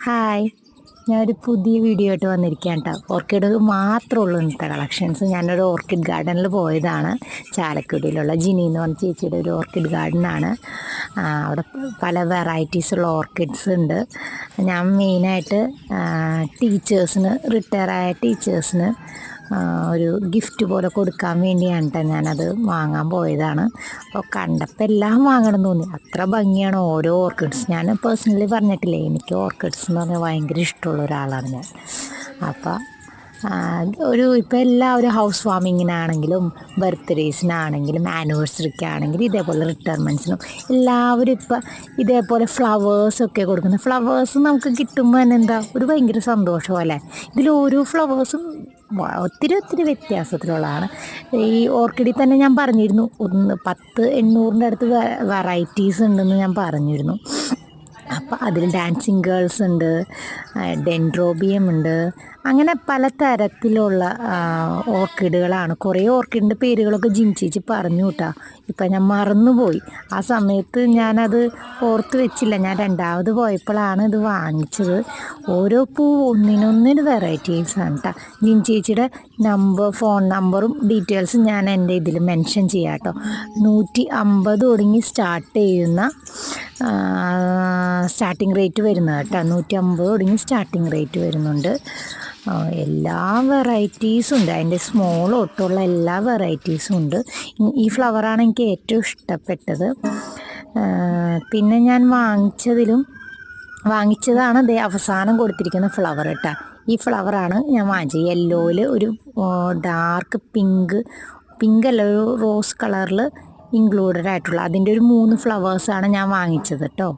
Hi, ഞാനൊരു പുതിയ video ആയിട്ട് വന്നിരിക്കുകയാണ് കേട്ടോ. ഓർക്കിഡ് മാത്രമേ ഉള്ളൂ ഇന്നത്തെ കളക്ഷൻസ്. ഞാനൊരു ഓർക്കിഡ് ഗാർഡനിൽ പോയതാണ്. ചാലക്കുടിയിലുള്ള ജിനി എന്ന് പറഞ്ഞ ചേച്ചിയുടെ ഒരു ഓർക്കിഡ് ഗാർഡനാണ്. അവിടെ പല വെറൈറ്റീസുള്ള ഓർക്കിഡ്സ് ഉണ്ട്. ഞാൻ മെയിനായിട്ട് റിട്ടയറായ ടീച്ചേഴ്സിന് ഒരു ഗിഫ്റ്റ് പോലെ കൊടുക്കാൻ വേണ്ടിയാണ് കേട്ടോ ഞാനത് വാങ്ങാൻ പോയതാണ്. അപ്പോൾ കണ്ടപ്പോൾ എല്ലാം വാങ്ങണം തോന്നി. അത്ര ഭംഗിയാണ് ഓരോ ഓർക്കിഡ്സ്. ഞാൻ പേഴ്സണലി പറഞ്ഞിട്ടില്ലേ, എനിക്ക് ഓർക്കിഡ്സ് എന്ന് പറഞ്ഞാൽ ഭയങ്കര ഇഷ്ടമുള്ള ഒരാളാണ് ഞാൻ. അപ്പോൾ ഇപ്പോൾ എല്ലാവരും ഹൗസ് വാമിങ്ങിനാണെങ്കിലും ബർത്ത്ഡേസിനാണെങ്കിലും ആനിവേഴ്സറിക്കാണെങ്കിലും ഇതേപോലെ റിട്ടയർമെൻറ്റ്സിനും എല്ലാവരും ഇപ്പം ഇതേപോലെ ഫ്ലവേഴ്സൊക്കെ കൊടുക്കുന്നത്. ഫ്ലവേഴ്സ് നമുക്ക് കിട്ടുമ്പോൾ തന്നെ എന്താ ഒരു ഭയങ്കര സന്തോഷമല്ലേ. ഇതിൽ ഓരോ ഫ്ലവേഴ്സും ഒത്തിരി വ്യത്യാസത്തിലുള്ളതാണ്. ഈ ഓർക്കിഡിൽ തന്നെ ഞാൻ പറഞ്ഞിരുന്നു 800-ൻ്റെ അടുത്ത് വെറൈറ്റീസ് ഉണ്ടെന്ന് ഞാൻ പറഞ്ഞിരുന്നു. അപ്പോൾ അതിൽ ഡാൻസിങ് ഗേൾസ് ഉണ്ട്, ഡെൻഡ്രോബിയം ഉണ്ട്, അങ്ങനെ പലതരത്തിലുള്ള ഓർക്കിഡുകളാണ്. കുറേ ഓർക്കിഡിൻ്റെ പേരുകളൊക്കെ ജിൻചേച്ചി പറഞ്ഞു കേട്ടോ. ഇപ്പം ഞാൻ മറന്നുപോയി. ആ സമയത്ത് ഞാനത് ഓർത്ത് വെച്ചില്ല. ഞാൻ രണ്ടാമത് പോയപ്പോഴാണ് ഇത് വാങ്ങിച്ചത്. ഓരോ പൂ ഒന്നിനൊന്നിന് വെറൈറ്റീസാണ് കേട്ടോ. ജിൻചേച്ചിയുടെ ഫോൺ നമ്പറും ഡീറ്റെയിൽസും ഞാൻ എൻ്റെ ഇതിൽ മെൻഷൻ ചെയ്യാം കേട്ടോ. 150 തുടങ്ങി സ്റ്റാർട്ട് ചെയ്യുന്ന സ്റ്റാർട്ടിങ് റേറ്റ് വരുന്നത് കേട്ടോ. 150 തുടങ്ങി സ്റ്റാർട്ടിങ് റേറ്റ് വരുന്നുണ്ട്. എല്ലാ വെറൈറ്റീസും ഉണ്ട്. അതിൻ്റെ സ്മോൾ തൊട്ടുള്ള എല്ലാ വെറൈറ്റീസും ഉണ്ട്. ഈ ഫ്ലവറാണ് എനിക്ക് ഏറ്റവും ഇഷ്ടപ്പെട്ടത്. പിന്നെ ഞാൻ വാങ്ങിച്ചതാണ് ദേ അവസാനം കൊടുത്തിരിക്കുന്ന ഫ്ലവർ കേട്ടോ. ഈ ഫ്ലവറാണ് ഞാൻ വാങ്ങിച്ചത്. യെല്ലോയിൽ ഒരു ഡാർക്ക് പിങ്ക് അല്ല, ഒരു റോസ് കളറിൽ ഇൻക്ലൂഡഡ് ആയിട്ടുള്ള അതിൻ്റെ ഒരു 3 ഫ്ലവേഴ്സാണ് ഞാൻ വാങ്ങിച്ചത് കേട്ടോ.